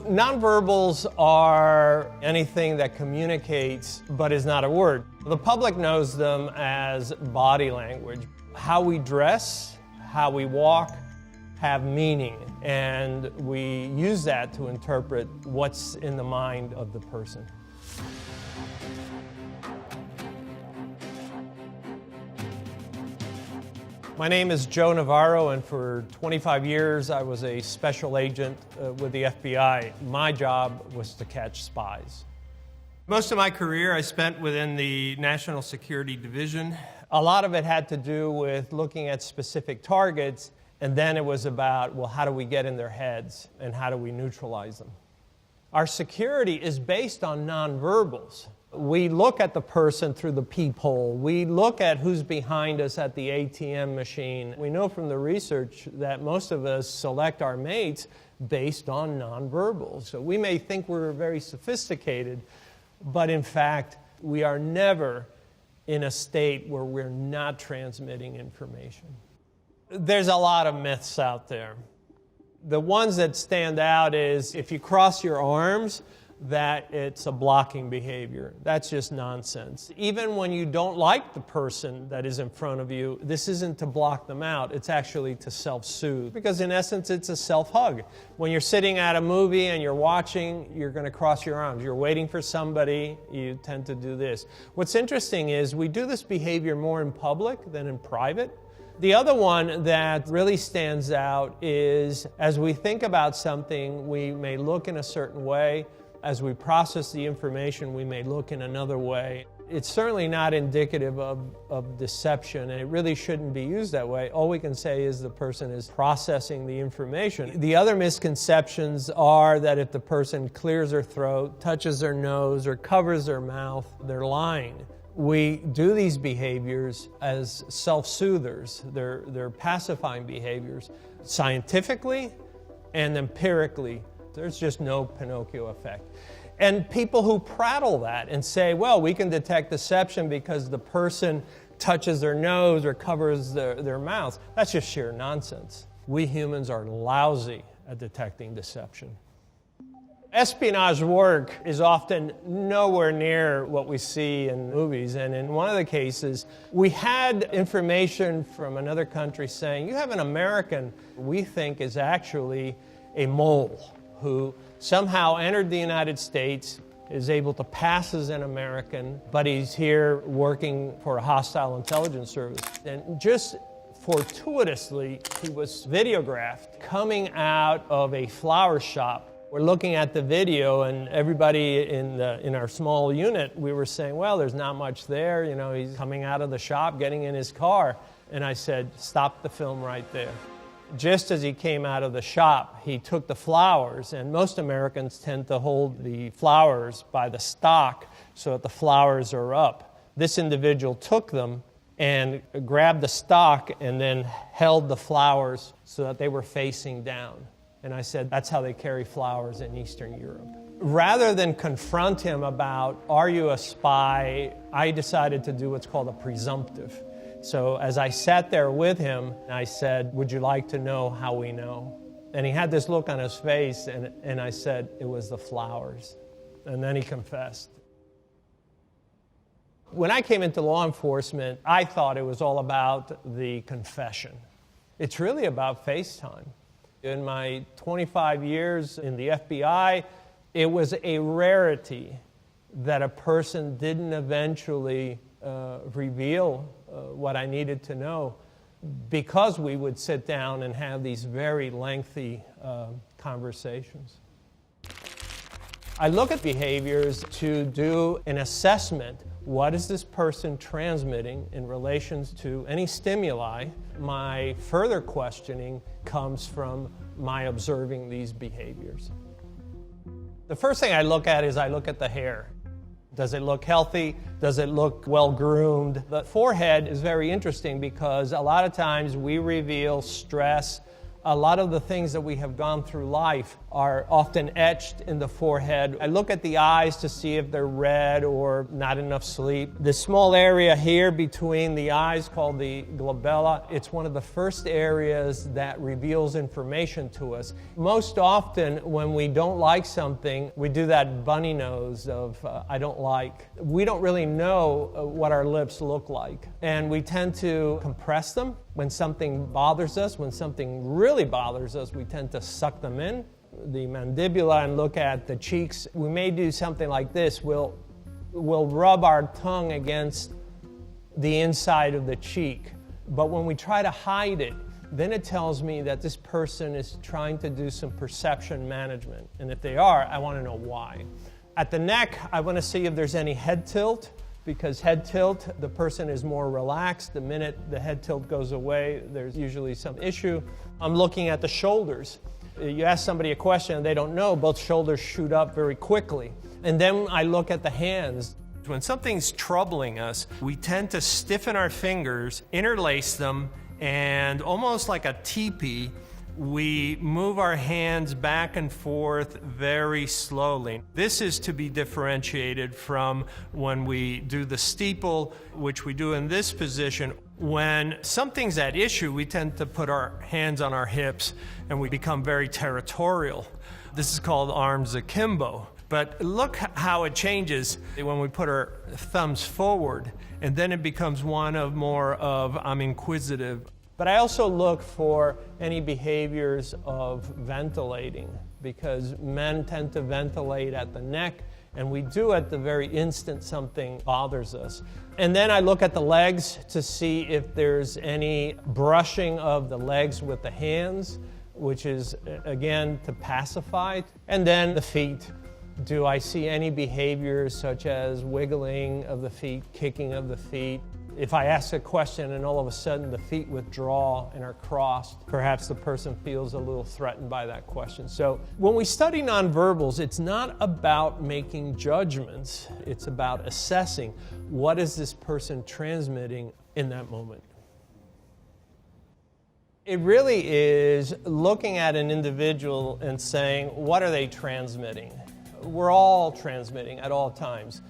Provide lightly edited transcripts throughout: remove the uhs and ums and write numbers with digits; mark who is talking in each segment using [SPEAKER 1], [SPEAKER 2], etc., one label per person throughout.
[SPEAKER 1] Nonverbals are anything that communicates but is not a word. The public knows them as body language. How we dress, how we walk, have meaning, and we use that to interpret what's in the mind of the person. My name is Joe Navarro, and for 25 years I was a special agent with the FBI. My job was to catch spies. Most of my career I spent within the National Security Division. A lot of it had to do with looking at specific targets, and then it was about, well, how do we get in their heads and how do we neutralize them? Our security is based on nonverbals. We look at the person through the peephole. We look at who's behind us at the ATM machine. We know from the research that most of us select our mates based on nonverbals. So we may think we're very sophisticated, but in fact, we are never in a state where we're not transmitting information. There's a lot of myths out there. The ones that stand out is if you cross your arms, that it's a blocking behavior. That's just nonsense. Even when you don't like the person that is in front of you, this isn't to block them out, it's actually to self-soothe. Because in essence, it's a self-hug. When you're sitting at a movie and you're watching, you're going to cross your arms. You're waiting for somebody, you tend to do this. What's interesting is we do this behavior more in public than in private. The other one that really stands out is as we think about something, we may look in a certain way. As we process the information, we may look in another way. It's certainly not indicative of deception, and it really shouldn't be used that way. All we can say is the person is processing the information. The other misconceptions are that if the person clears their throat, touches their nose, or covers their mouth, they're lying. We do these behaviors as self-soothers. They're pacifying behaviors. Scientifically and empirically, there's just no Pinocchio effect. And people who prattle that and say, well, we can detect deception because the person touches their nose or covers their mouth, that's just sheer nonsense. We humans are lousy at detecting deception. Espionage work is often nowhere near what we see in movies, and in one of the cases, we had information from another country saying, you have an American we think is actually a mole who somehow entered the United States, is able to pass as an American, but he's here working for a hostile intelligence service. And just fortuitously, he was videographed coming out of a flower shop. We're looking at the video, and everybody in our small unit, we were saying, well, there's not much there. You know, he's coming out of the shop, getting in his car. And I said, stop the film right there. Just as he came out of the shop, he took the flowers, and most Americans tend to hold the flowers by the stalk so that the flowers are up. This individual took them and grabbed the stalk and then held the flowers so that they were facing down. And I said, that's how they carry flowers in Eastern Europe. Rather than confront him about, are you a spy, I decided to do what's called a presumptive. So as I sat there with him, I said, would you like to know how we know? And he had this look on his face, and I said, it was the flowers. And then he confessed. When I came into law enforcement, I thought it was all about the confession. It's really about FaceTime. In my 25 years in the FBI, it was a rarity that a person didn't eventually reveal what I needed to know, because we would sit down and have these very lengthy conversations. I look at behaviors to do an assessment. What is this person transmitting in relation to any stimuli? My further questioning comes from my observing these behaviors. The first thing I look at is I look at the hair. Does it look healthy? Does it look well-groomed? The forehead is very interesting because a lot of times we reveal stress A lot of the things that we have gone through life are often etched in the forehead. I look at the eyes to see if they're red or not enough sleep. This small area here between the eyes called the glabella, it's one of the first areas that reveals information to us. Most often when we don't like something, we do that bunny nose of I don't like. We don't really know what our lips look like, and we tend to compress them. When something bothers us, when something really bothers us, we tend to suck them in. The mandibula, and look at the cheeks. We may do something like this. We'll rub our tongue against the inside of the cheek. But when we try to hide it, then it tells me that this person is trying to do some perception management. And if they are, I want to know why. At the neck, I want to see if there's any head tilt, because head tilt, the person is more relaxed. The minute the head tilt goes away, there's usually some issue. I'm looking at the shoulders. You ask somebody a question and they don't know, both shoulders shoot up very quickly. And then I look at the hands. When something's troubling us, we tend to stiffen our fingers, interlace them, and almost like a teepee, we move our hands back and forth very slowly. This is to be differentiated from when we do the steeple, which we do in this position. When something's at issue, we tend to put our hands on our hips and we become very territorial. This is called arms akimbo. But look how it changes when we put our thumbs forward, and then it becomes one of more of I'm inquisitive. But I also look for any behaviors of ventilating, because men tend to ventilate at the neck, and we do at the very instant something bothers us. And then I look at the legs to see if there's any brushing of the legs with the hands, which is, again, to pacify. And then the feet. Do I see any behaviors such as wiggling of the feet, kicking of the feet? If I ask a question and all of a sudden the feet withdraw and are crossed, perhaps the person feels a little threatened by that question. So when we study nonverbals, it's not about making judgments. It's about assessing what is this person transmitting in that moment. It really is looking at an individual and saying, what are they transmitting? We're all transmitting at all times.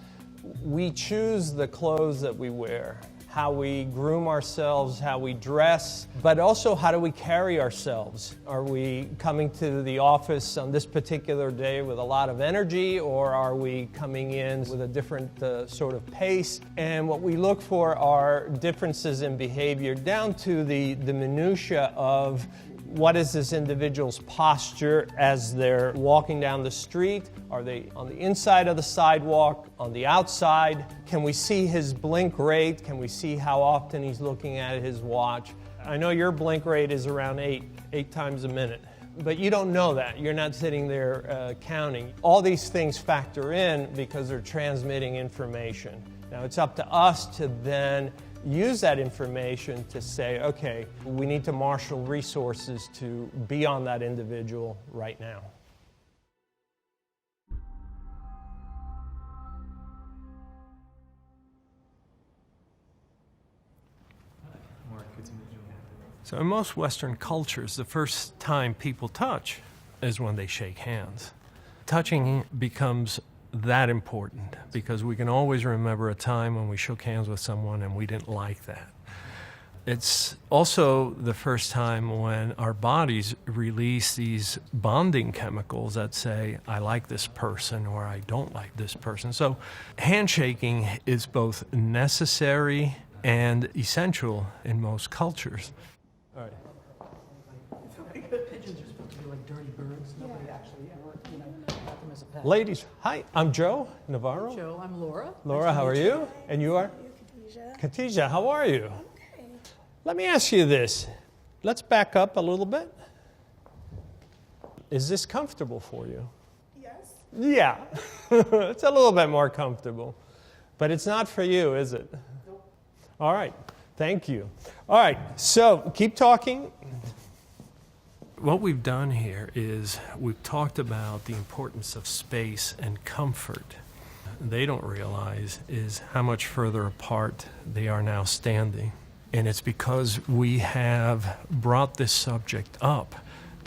[SPEAKER 1] We choose the clothes that we wear, how we groom ourselves, how we dress, but also how do we carry ourselves? Are we coming to the office on this particular day with a lot of energy, or are we coming in with a different sort of pace? And what we look for are differences in behavior down to the minutia of what is this individual's posture as they're walking down the street? Are they on the inside of the sidewalk, on the outside? Can we see his blink rate? Can we see how often he's looking at his watch? I know your blink rate is around eight times a minute, but you don't know that. You're not sitting there counting. All these things factor in because they're transmitting information. Now it's up to us to then use that information to say, okay, we need to marshal resources to be on that individual right now. So in most Western cultures, the first time people touch is when they shake hands. Touching becomes that important because we can always remember a time when we shook hands with someone and we didn't like that. It's also the first time when our bodies release these bonding chemicals that say, I like this person or I don't like this person. So handshaking is both necessary and essential in most cultures. All right.
[SPEAKER 2] Pigeons are supposed to be like dirty birds. Nobody actually ever, got them as a pet.
[SPEAKER 1] Ladies, hi, I'm Joe Navarro.
[SPEAKER 2] Joe, I'm Laura.
[SPEAKER 1] Laura, how are you? And you are?
[SPEAKER 3] Khadija.
[SPEAKER 1] Khadija, how are you?
[SPEAKER 3] Okay.
[SPEAKER 1] Let me ask you this. Let's back up a little bit. Is this comfortable for you?
[SPEAKER 3] Yes.
[SPEAKER 1] Yeah, it's a little bit more comfortable. But it's not for you, is it?
[SPEAKER 2] Nope.
[SPEAKER 1] All right, thank you. All right, so keep talking. What we've done here is we've talked about the importance of space and comfort. They don't realize is how much further apart they are now standing. And it's because we have brought this subject up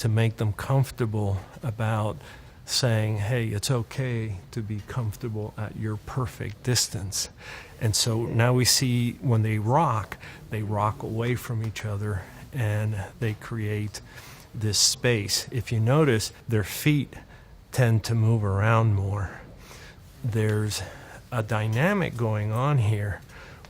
[SPEAKER 1] to make them comfortable about saying, hey, it's okay to be comfortable at your perfect distance. And so now we see when they rock away from each other and they create this space. If you notice, their feet tend to move around more. There's a dynamic going on here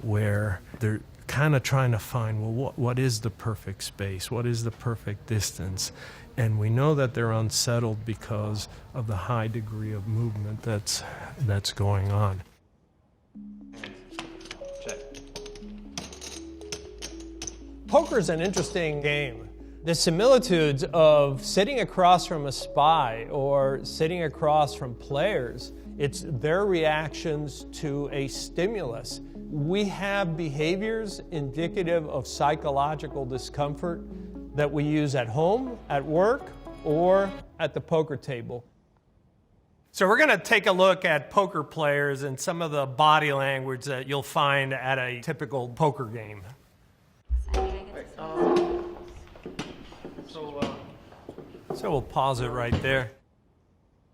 [SPEAKER 1] where they're kind of trying to find, well, what is the perfect space? What is the perfect distance? And we know that they're unsettled because of the high degree of movement that's going on.
[SPEAKER 3] Check.
[SPEAKER 1] Poker is an interesting game. The similitudes of sitting across from a spy or sitting across from players, it's their reactions to a stimulus. We have behaviors indicative of psychological discomfort that we use at home, at work, or at the poker table. So we're going to take a look at poker players and some of the body language that you'll find at a typical poker game. So we'll pause it right there.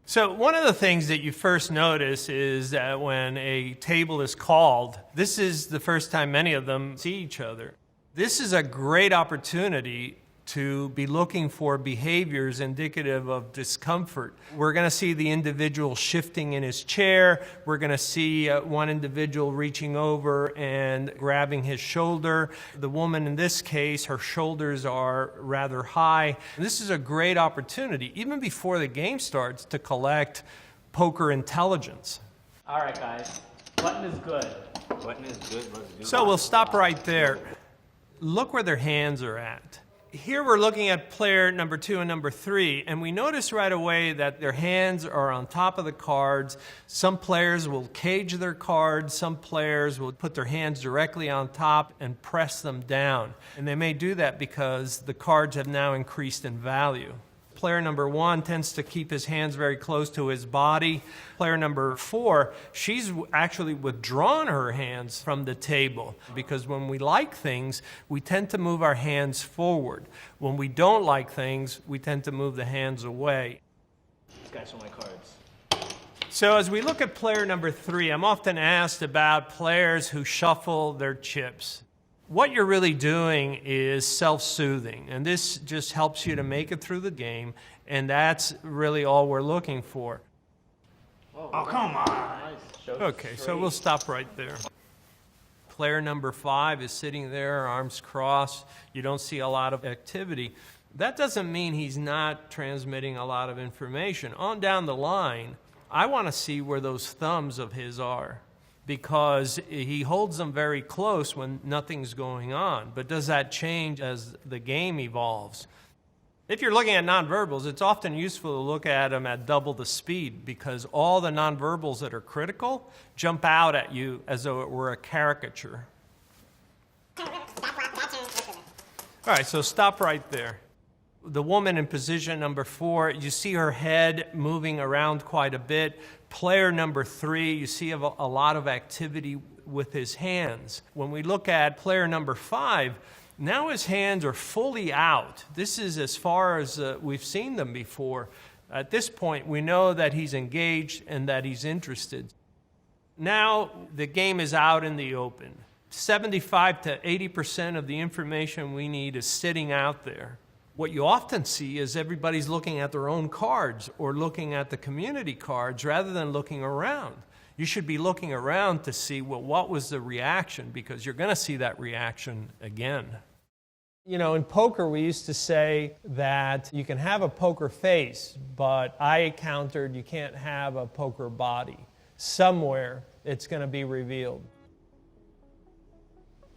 [SPEAKER 1] So one of the things that you first notice is that when a table is called, this is the first time many of them see each other. This is a great opportunity to be looking for behaviors indicative of discomfort. We're going to see the individual shifting in his chair. We're going to see one individual reaching over and grabbing his shoulder. The woman in this case, her shoulders are rather high. And this is a great opportunity, even before the game starts, to collect poker intelligence.
[SPEAKER 3] All right, guys. Button is good. Button is good. Let's do
[SPEAKER 1] So we'll stop right there. Look where their hands are at. Here we're looking at player number 2 and number 3, and we notice right away that their hands are on top of the cards. Some players will cage their cards. Some players will put their hands directly on top and press them down. And they may do that because the cards have now increased in value. Player number 1 tends to keep his hands very close to his body. Player number 4, she's actually withdrawn her hands from the table because when we like things, we tend to move our hands forward. When we don't like things, we tend to move the hands away.
[SPEAKER 3] These guys are my cards.
[SPEAKER 1] So as we look at player number 3, I'm often asked about players who shuffle their chips. What you're really doing is self-soothing, and this just helps you to make it through the game, and that's really all we're looking for.
[SPEAKER 3] Oh, come on. Nice.
[SPEAKER 1] Okay, so we'll stop right there. Player number 5 is sitting there, arms crossed. You don't see a lot of activity. That doesn't mean he's not transmitting a lot of information. On down the line, I want to see where those thumbs of his are, because he holds them very close when nothing's going on. But does that change as the game evolves? If you're looking at nonverbals, it's often useful to look at them at double the speed because all the nonverbals that are critical jump out at you as though it were a caricature. All right, so stop right there. The woman in position number 4, you see her head moving around quite a bit. Player number 3, you see a lot of activity with his hands. When we look at player number 5, now his hands are fully out. This is as far as we've seen them before. At this point, we know that he's engaged and that he's interested. Now the game is out in the open. 75 to 80% of the information we need is sitting out there. What you often see is everybody's looking at their own cards or looking at the community cards rather than looking around. You should be looking around to see, well, what was the reaction, because you're going to see that reaction again. You know, in poker, we used to say that you can have a poker face, but I countered you can't have a poker body. Somewhere it's going to be revealed.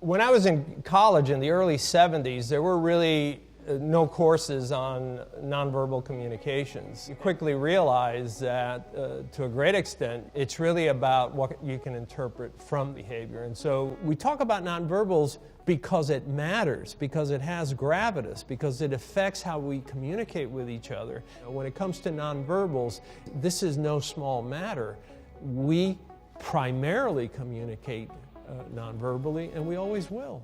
[SPEAKER 1] When I was in college in the early 70s, there were really no courses on nonverbal communications. You quickly realize that, to a great extent, it's really about what you can interpret from behavior. And so we talk about nonverbals because it matters, because it has gravitas, because it affects how we communicate with each other. When it comes to nonverbals, this is no small matter. We primarily communicate nonverbally, and we always will.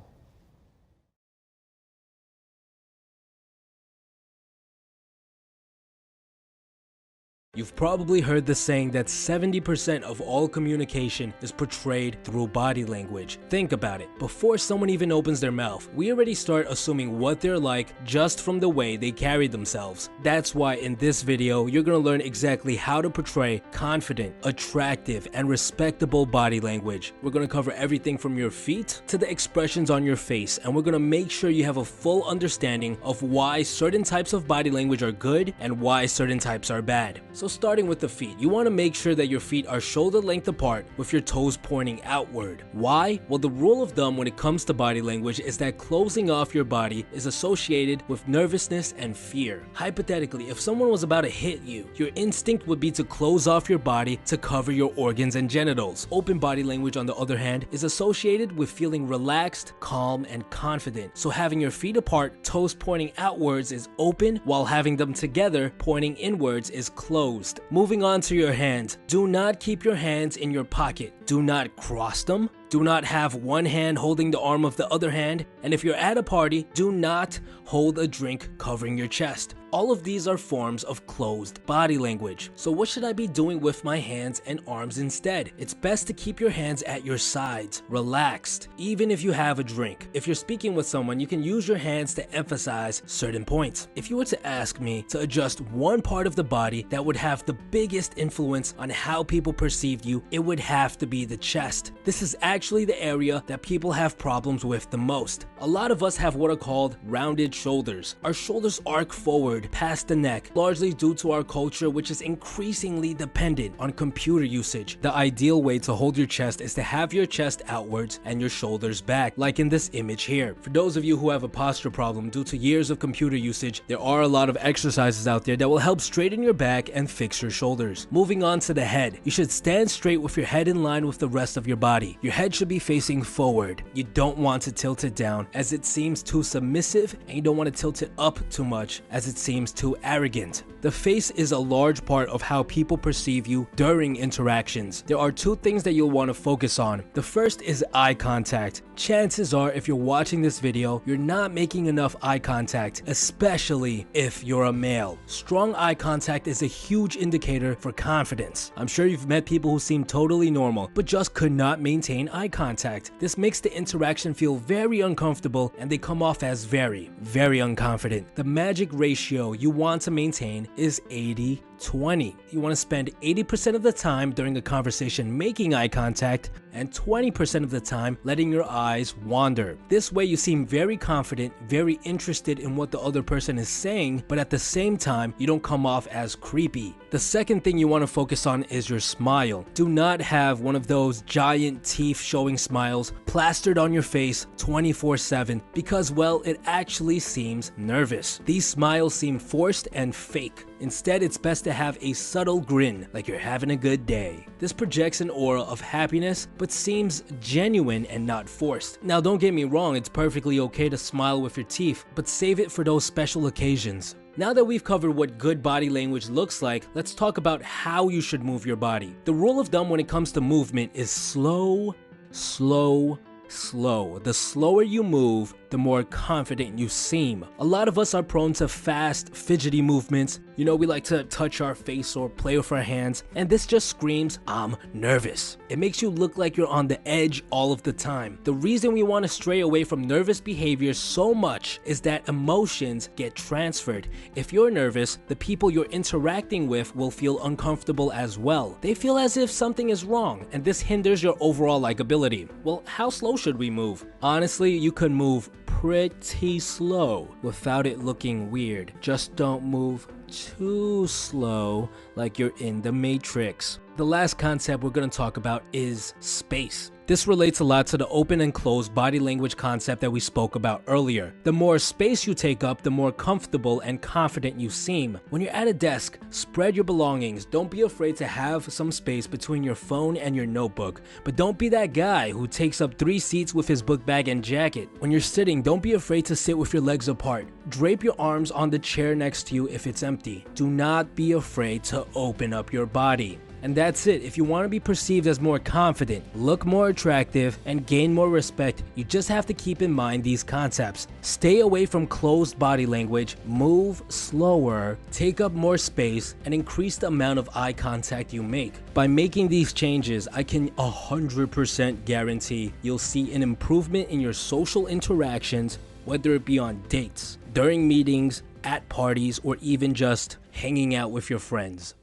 [SPEAKER 4] You've probably heard the saying that 70% of all communication is portrayed through body language. Think about it. Before someone even opens their mouth, we already start assuming what they're like just from the way they carry themselves. That's why in this video, you're gonna learn exactly how to portray confident, attractive, and respectable body language. We're gonna cover everything from your feet to the expressions on your face, and we're gonna make sure you have a full understanding of why certain types of body language are good and why certain types are bad. So starting with the feet, you want to make sure that your feet are shoulder length apart with your toes pointing outward. Why? Well, the rule of thumb when it comes to body language is that closing off your body is associated with nervousness and fear. Hypothetically, if someone was about to hit you, your instinct would be to close off your body to cover your organs and genitals. Open body language, on the other hand, is associated with feeling relaxed, calm, and confident. So having your feet apart, toes pointing outwards is open, while having them together, pointing inwards, is closed. Moving on to your hands. Do not keep your hands in your pocket. Do not cross them. Do not have one hand holding the arm of the other hand. And if you're at a party, do not hold a drink covering your chest. All of these are forms of closed body language. So what should I be doing with my hands and arms instead? It's best to keep your hands at your sides, relaxed, even if you have a drink. If you're speaking with someone, you can use your hands to emphasize certain points. If you were to ask me to adjust one part of the body that would have the biggest influence on how people perceived you, it would have to be the chest. This is actually the area that people have problems with the most. A lot of us have what are called rounded shoulders. Our shoulders arc forward past the neck, largely due to our culture, which is increasingly dependent on computer usage. The ideal way to hold your chest is to have your chest outwards and your shoulders back, like in this image here. For those of you who have a posture problem due to years of computer usage, there are a lot of exercises out there that will help straighten your back and fix your shoulders. Moving on to the head. You should stand straight with your head in line with the rest of your body. Your head should be facing forward. You don't want to tilt it down as it seems too submissive, and you don't want to tilt it up too much as it seems too arrogant. The face is a large part of how people perceive you during interactions. There are two things that you'll want to focus on. The first is eye contact. Chances are, if you're watching this video, you're not making enough eye contact, especially if you're a male. Strong eye contact is a huge indicator for confidence. I'm sure you've met people who seem totally normal, but just could not maintain eye contact. This makes the interaction feel very uncomfortable, and they come off as very, very unconfident. The magic ratio you want to maintain is 80-20. You want to spend 80% of the time during a conversation making eye contact and 20% of the time letting your eyes wander. This way you seem very confident, very interested in what the other person is saying, but at the same time, you don't come off as creepy. The second thing you want to focus on is your smile. Do not have one of those giant teeth showing smiles plastered on your face 24/7 because, well, it actually seems nervous. These smiles seem forced and fake. Instead, it's best to have a subtle grin, like you're having a good day. This projects an aura of happiness, but seems genuine and not forced. Now, don't get me wrong, it's perfectly okay to smile with your teeth, but save it for those special occasions. Now that we've covered what good body language looks like, let's talk about how you should move your body. The rule of thumb when it comes to movement is slow, slow, slow. The slower you move, the more confident you seem. A lot of us are prone to fast, fidgety movements. You know, we like to touch our face or play with our hands, and this just screams, I'm nervous. It makes you look like you're on the edge all of the time. The reason we want to stray away from nervous behavior so much is that emotions get transferred. If you're nervous, the people you're interacting with will feel uncomfortable as well. They feel as if something is wrong, and this hinders your overall likability. Well, how slow should we move? Honestly, you could move pretty slow without it looking weird. Just don't move too slow like you're in the Matrix. The last concept we're going to talk about is space. This relates a lot to the open and closed body language concept that we spoke about earlier. The more space you take up, the more comfortable and confident you seem. When you're at a desk, spread your belongings. Don't be afraid to have some space between your phone and your notebook. But don't be that guy who takes up 3 seats with his book bag and jacket. When you're sitting, don't be afraid to sit with your legs apart. Drape your arms on the chair next to you if it's empty. Do not be afraid to open up your body. And that's it. If you want to be perceived as more confident, look more attractive, and gain more respect, you just have to keep in mind these concepts. Stay away from closed body language, move slower, take up more space, and increase the amount of eye contact you make. By making these changes, I can 100% guarantee you'll see an improvement in your social interactions, whether it be on dates, during meetings, at parties, or even just hanging out with your friends.